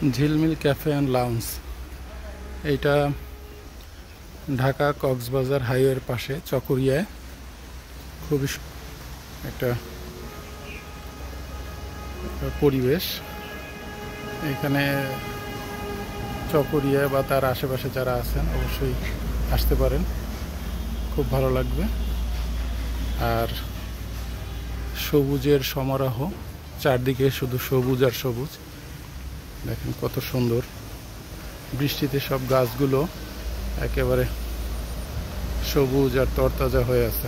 ঝিলমিল cafe and lounge. এইটা ঢাকা কক্সবাজার হাইওয়ের পাশে চকরিয়ায় খুবই একটা পরিবেশ। এখানে চকরিয়া বা তার আশেপাশে যারা আছেন অবশ্যই আসতে পারেন, খুব ভালো লাগবে। আর সবুজের সমারোহ, চারদিকে শুধু সবুজ আর সবুজ। দেখেন কত সুন্দর, বৃষ্টিতে সব গাছগুলো একেবারে সবুজ আর তরতাজা হয়ে আছে,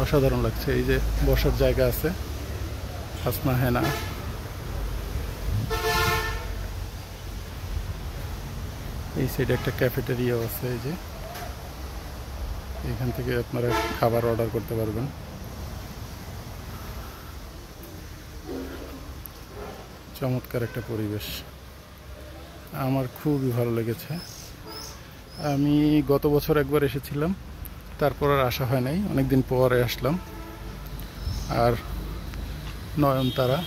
অসাধারণ লাগছে। এই যে বসার জায়গা আছে, হাসনা হেনা। এই সাইডে একটা ক্যাফেটেরিয়াও আছে, এই যে এখান থেকে আপনারা খাবার অর্ডার করতে পারবেন। চমৎকার একটা পরিবেশ, আমার খুবই ভালো লেগেছে। আমি গত বছর একবার এসেছিলাম, তারপর আর আসা হয় নাই, অনেকদিন পরে আসলাম। আর নয়নতারা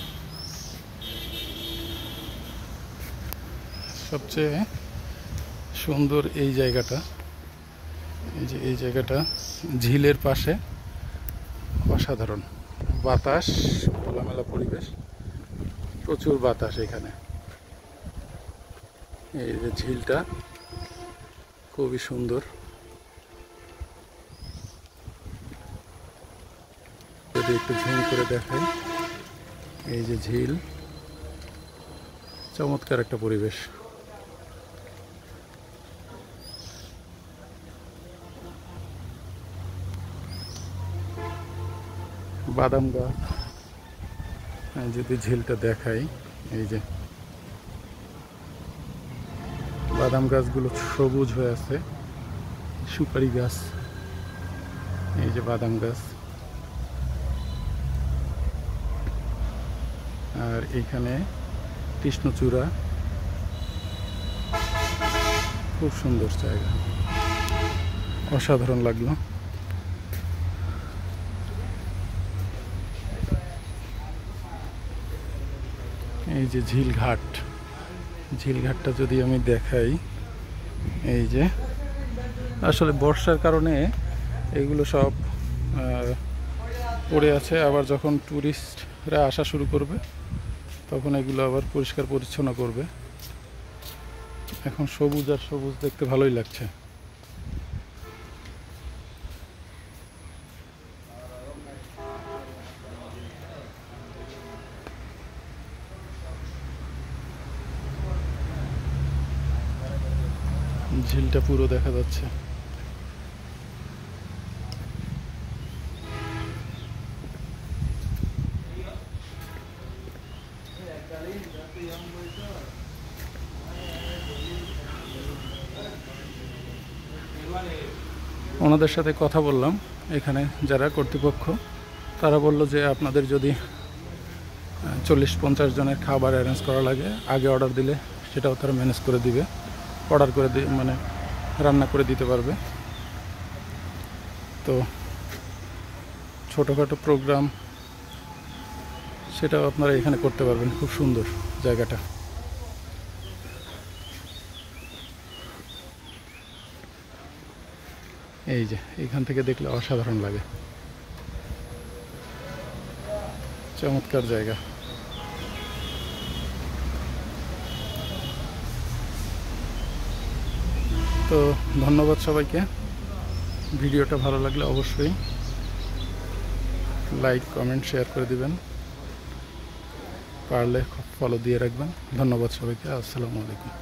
সবচেয়ে সুন্দর এই জায়গাটা। এই যে এই জায়গাটা ঝিলের পাশে, অসাধারণ বাতাস, খোলামেলা পরিবেশ, প্রচুর বাতাস এখানে। এই যে ঝিলটা খুবই সুন্দর। যদি একটু ঝুম করে দেখাই, এই যে ঝিল, চমৎকার একটা পরিবেশ। বাদাম গাছ, যদি ঝিলটা দেখাই, এই যে বাদাম গাছগুলো সবুজ হয়ে আছে, সুপারি গাছ, এই যে বাদাম গাছ। আর এইখানে কৃষ্ণচূড়া, খুব সুন্দর জায়গা, অসাধারণ লাগলো। এই যে ঝিলঘাট, ঝিলঘাটটা যদি আমি দেখাই, এই যে আসলে বর্ষার কারণে এগুলো সব পড়ে আছে। আবার যখন টুরিস্টরা আসা শুরু করবে তখন এগুলো আবার পরিষ্কার পরিচ্ছন্ন করবে। এখন সবুজ আর সবুজ, দেখতে ভালোই লাগছে। ঝিলটা পুরো দেখা যাচ্ছে। ওনাদের সাথে কথা বললাম, এখানে যারা কর্তৃপক্ষ, তারা বলল যে আপনাদের যদি 40-50 জনের খাবার অ্যারেঞ্জ করা লাগে, আগে অর্ডার দিলে সেটাও তারা ম্যানেজ করে দিবে, অর্ডার করে মানে রান্না করে দিতে পারবে। তো ছোটোখাটো প্রোগ্রাম সেটাও আপনারা এখানে করতে পারবেন। খুব সুন্দর জায়গাটা। এই যে এখান থেকে দেখলে অসাধারণ লাগে, চমৎকার জায়গা। তো ধন্যবাদ সবাইকে। ভিডিওটা ভালো লাগলে অবশ্যই লাইক, কমেন্ট, শেয়ার করে দিবেন, পারলে ফলো দিয়ে রাখবেন। ধন্যবাদ সবাইকে। আসসালামু আলাইকুম।